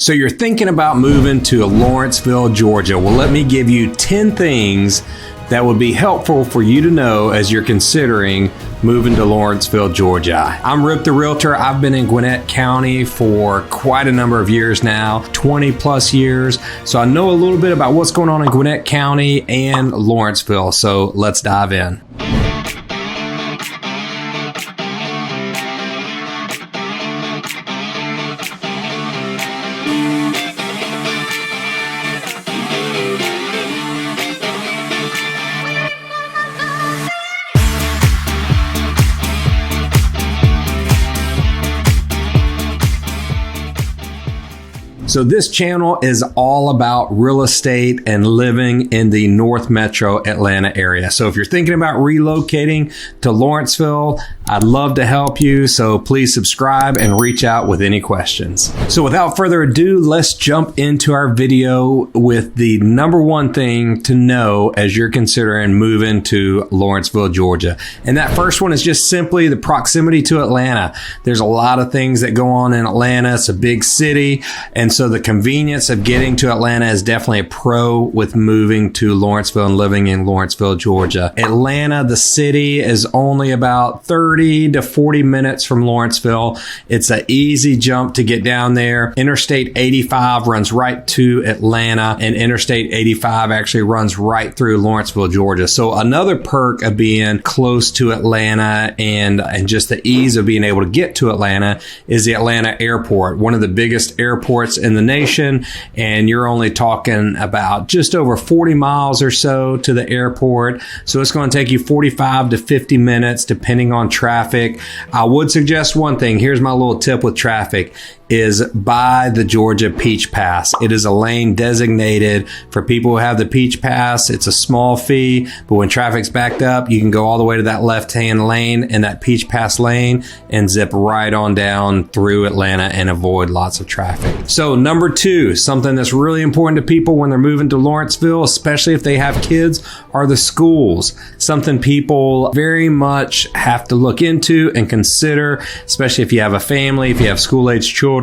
So you're thinking about moving to Lawrenceville, Georgia. Well, let me give you 10 things that would be helpful for you to know as you're considering moving to Lawrenceville, Georgia. I'm Rip the Realtor. I've been in Gwinnett County for quite a number of years now, 20 plus years. So I know a little bit about what's going on in Gwinnett County and Lawrenceville. So let's dive in. So this channel is all about real estate and living in the North Metro Atlanta area. So if you're thinking about relocating to Lawrenceville, I'd love to help you. So please subscribe and reach out with any questions. So without further ado, let's jump into our video with the number one thing to know as you're considering moving to Lawrenceville, Georgia. And that first one is just simply the proximity to Atlanta. There's a lot of things that go on in Atlanta. It's a big city. And so the convenience of getting to Atlanta is definitely a pro with moving to Lawrenceville and living in Lawrenceville, Georgia. Atlanta, the city, is only about 30 to 40 minutes from Lawrenceville. It's an easy jump to get down there. Interstate 85 runs right to Atlanta, and Interstate 85 actually runs right through Lawrenceville, Georgia. So another perk of being close to Atlanta and just the ease of being able to get to Atlanta is the Atlanta airport, one of the biggest airports in the nation, and you're only talking about just over 40 miles or so to the airport. So it's going to take you 45 to 50 minutes depending on traffic. I would suggest one thing. Here's my little tip with traffic is buy the Georgia Peach Pass. It is a lane designated for people who have the Peach Pass. It's a small fee, but when traffic's backed up, you can go all the way to that left-hand lane in that Peach Pass lane and zip right on down through Atlanta and avoid lots of traffic. So number two, something that's really important to people when they're moving to Lawrenceville, especially if they have kids, are the schools. Something people very much have to look into and consider, especially if you have a family, if you have school-age children.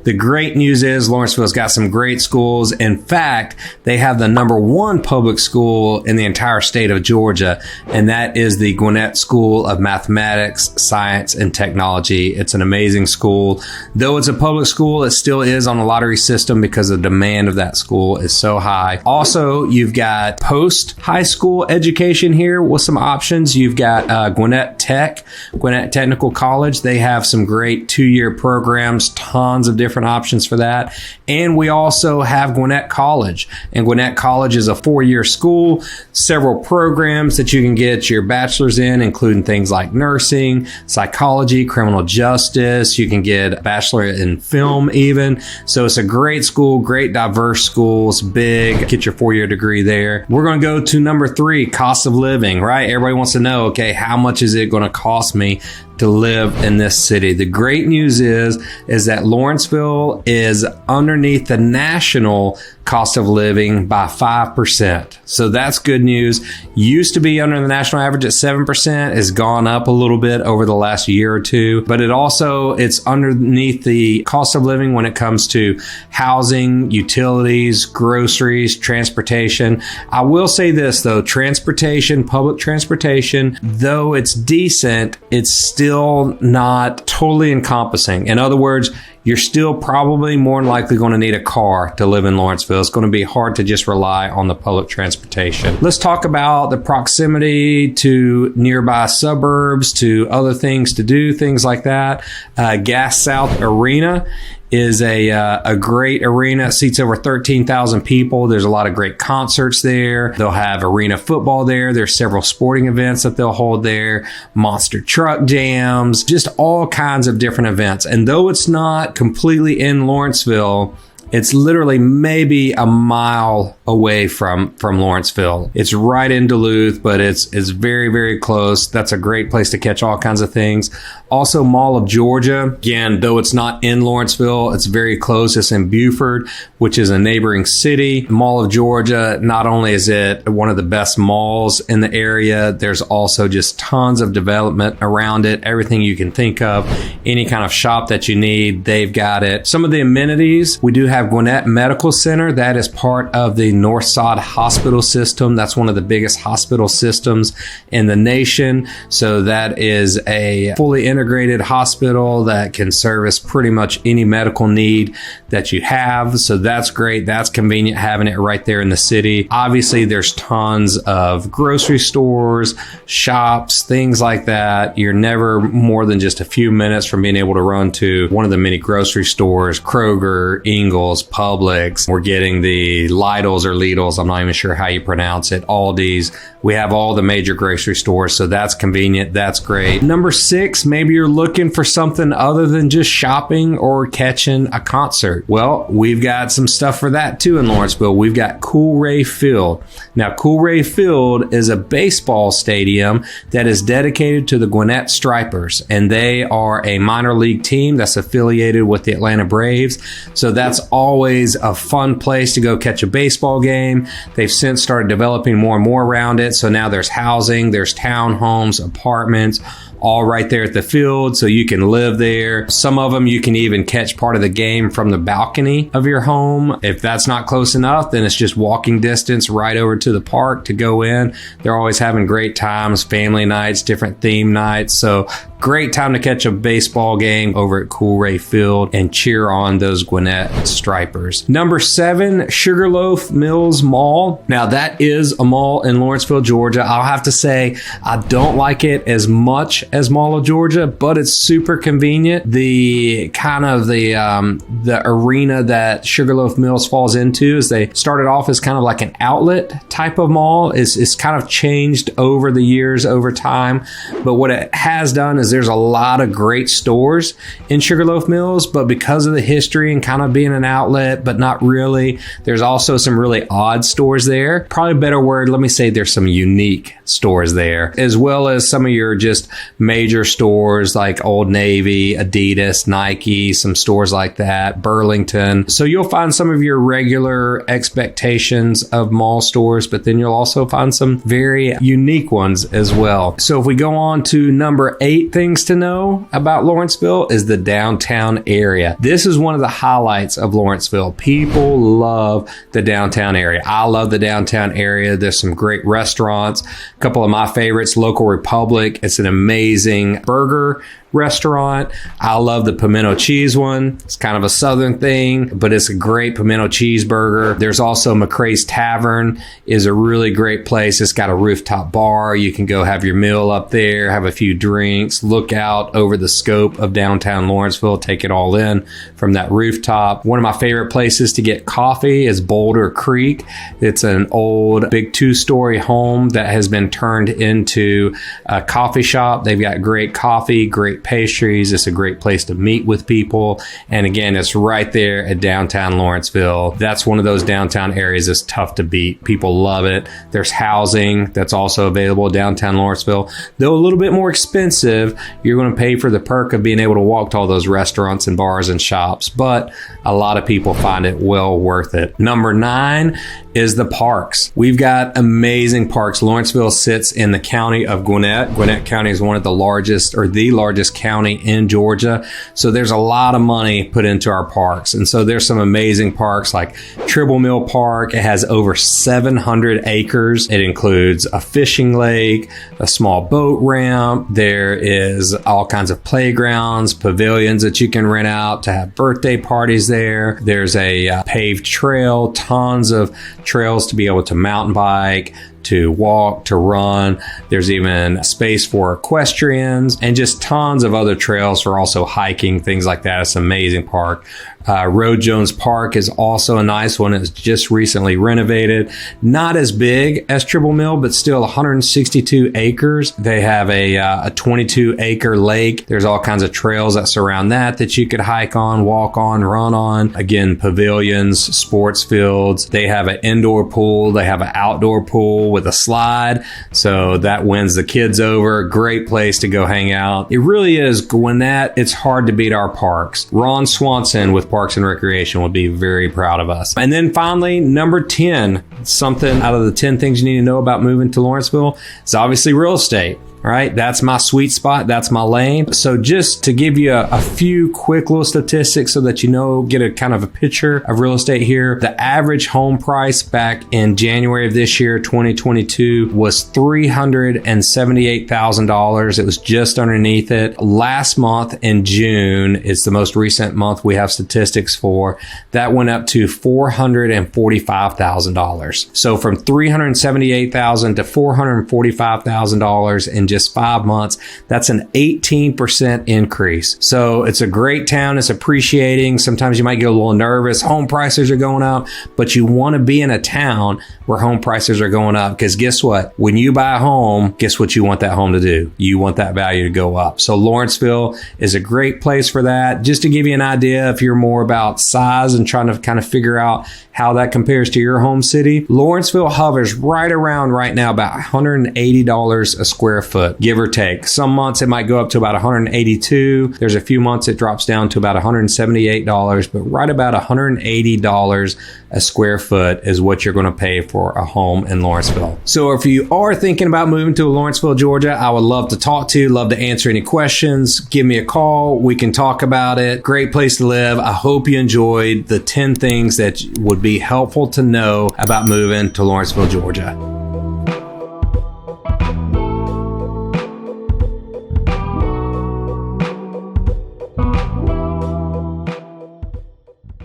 The great news is Lawrenceville's got some great schools. In fact, they have the number one public school in the entire state of Georgia, and that is the Gwinnett School of Mathematics, Science, and Technology. It's an amazing school. Though it's a public school, it still is on a lottery system because the demand of that school is so high. Also, you've got post-high school education here with some options. You've got Gwinnett Tech, Gwinnett Technical College. They have some great two-year programs, tons of different options for that. And we also have Gwinnett College. And Gwinnett College is a 4-year school, several programs that you can get your bachelor's in, including things like nursing, psychology, criminal justice. You can get a bachelor in film even. So it's a great school, great diverse school. It's big. Get your 4-year degree there. We're going to go to number 3, cost of living, right? Everybody wants to know, okay, how much is it going to cost me to live in this city? The great news is that Lawrenceville is underneath the national cost of living by 5%. So that's good news. Used to be under the national average at 7%, has gone up a little bit over the last year or two, but it's underneath the cost of living when it comes to housing, utilities, groceries, transportation. I will say this though, public transportation, though it's decent, it's still not totally encompassing. In other words, you're still probably more than likely going to need a car to live in Lawrenceville. It's going to be hard to just rely on the public transportation. Let's talk about the proximity to nearby suburbs, to other things to do, things like that. Gas South Arena is a great arena. It seats over 13,000 people. There's a lot of great concerts there. They'll have arena football there. There's several sporting events that they'll hold there, monster truck jams, just all kinds of different events. And though it's not completely in Lawrenceville, it's literally maybe a mile away from Lawrenceville. It's right in Duluth, but it's very, very close. That's a great place to catch all kinds of things. Also, Mall of Georgia. Again, though it's not in Lawrenceville, it's very close. It's in Beaufort, which is a neighboring city. Mall of Georgia, not only is it one of the best malls in the area, there's also just tons of development around it. Everything you can think of, any kind of shop that you need, they've got it. Some of the amenities, we do have have Gwinnett Medical Center. That is part of the Northside Hospital System. That's one of the biggest hospital systems in the nation. So that is a fully integrated hospital that can service pretty much any medical need that you have. So that's great. That's convenient having it right there in the city. Obviously, there's tons of grocery stores, shops, things like that. You're never more than just a few minutes from being able to run to one of the many grocery stores, Kroger, Ingles, Publix. We're getting the Lidls or Lidls. I'm not even sure how you pronounce it. Aldi's. We have all the major grocery stores, so that's convenient. That's great. Number 6, maybe you're looking for something other than just shopping or catching a concert. Well, we've got some stuff for that too in Lawrenceville. We've got COOLRAY Field. Now, COOLRAY Field is a baseball stadium that is dedicated to the Gwinnett Stripers, and they are a minor league team that's affiliated with the Atlanta Braves. So that's always a fun place to go catch a baseball game. They've since started developing more and more around it. So now there's housing, there's townhomes, apartments, all right there at the field, so you can live there. Some of them you can even catch part of the game from the balcony of your home. If that's not close enough, then it's just walking distance right over to the park to go in. They're always having great times, family nights, different theme nights. So great time to catch a baseball game over at COOLRAY Field and cheer on those Gwinnett Stripers. Number 7, Sugarloaf Mills Mall. Now that is a mall in Lawrenceville, Georgia. I'll have to say I don't like it as much as Mall of Georgia, but it's super convenient. The kind of the arena that Sugarloaf Mills falls into is they started off as kind of like an outlet type of mall. It's kind of changed over the years, over time. But what it has done is there's a lot of great stores in Sugarloaf Mills, but because of the history and kind of being an outlet, but not really, there's also some really odd stores there. Probably a better word, let me say there's some unique stores there, as well as some of your just major stores like Old Navy, Adidas, Nike, some stores like that, Burlington. So you'll find some of your regular expectations of mall stores, but then you'll also find some very unique ones as well. So if we go on to number 8 things to know about Lawrenceville is the downtown area. This is one of the highlights of Lawrenceville. People love the downtown area. I love the downtown area. There's some great restaurants. A couple of my favorites, Local Republic. It's an amazing burger restaurant. I love the pimento cheese one. It's kind of a southern thing, but it's a great pimento cheeseburger. There's also McCrae's Tavern is a really great place. It's got a rooftop bar. You can go have your meal up there, have a few drinks, look out over the scope of downtown Lawrenceville, take it all in from that rooftop. One of my favorite places to get coffee is Boulder Creek. It's an old big 2-story home that has been turned into a coffee shop. They've got great coffee, great pastries. It's a great place to meet with people. And again, it's right there at downtown Lawrenceville. That's one of those downtown areas that's tough to beat. People love it. There's housing that's also available downtown Lawrenceville. Though a little bit more expensive, you're going to pay for the perk of being able to walk to all those restaurants and bars and shops. But a lot of people find it well worth it. Number 9 is the parks. We've got amazing parks. Lawrenceville sits in the county of Gwinnett. Gwinnett County is one of the largest, or the largest county in Georgia. So there's a lot of money put into our parks. And so there's some amazing parks like Tribble Mill Park. It has over 700 acres. It includes a fishing lake, a small boat ramp. There is all kinds of playgrounds, pavilions that you can rent out to have birthday parties there. There's a paved trail, tons of trails to be able to mountain bike, to walk, to run. There's even space for equestrians and just tons of other trails for also hiking, things like that. It's an amazing park. Road Jones Park is also a nice one. It's just recently renovated. Not as big as Tribble Mill, but still 162 acres. They have a 22-acre lake. There's all kinds of trails that surround that you could hike on, walk on, run on. Again, pavilions, sports fields. They have an indoor pool. They have an outdoor pool with a slide. So that wins the kids over. Great place to go hang out. It really is Gwinnett. It's hard to beat our parks. Ron Swanson with Parks and Recreation would be very proud of us. And then finally, number 10, something out of the 10 things you need to know about moving to Lawrenceville is obviously real estate. All right, that's my sweet spot. That's my lane. So just to give you a few quick little statistics so that you know, get a kind of a picture of real estate here. The average home price back in January of this year, 2022, was $378,000. It was just underneath it. Last month in June, it's the most recent month we have statistics for, that went up to $445,000. So from $378,000 to $445,000 in just 5 months, that's an 18% increase. So it's a great town. It's appreciating. Sometimes you might get a little nervous. Home prices are going up, but you want to be in a town where home prices are going up, because guess what? When you buy a home, guess what you want that home to do? You want that value to go up. So Lawrenceville is a great place for that. Just to give you an idea, if you're more about size and trying to kind of figure out how that compares to your home city, Lawrenceville hovers right around right now about $180 a square foot, give or take. Some months it might go up to about $182. There's a few months it drops down to about $178, but right about $180 a square foot is what you're going to pay for a home in Lawrenceville. So if you are thinking about moving to Lawrenceville, Georgia, I would love to talk to you, love to answer any questions. Give me a call. We can talk about it. Great place to live. I hope you enjoyed the 10 things that would be helpful to know about moving to Lawrenceville, Georgia.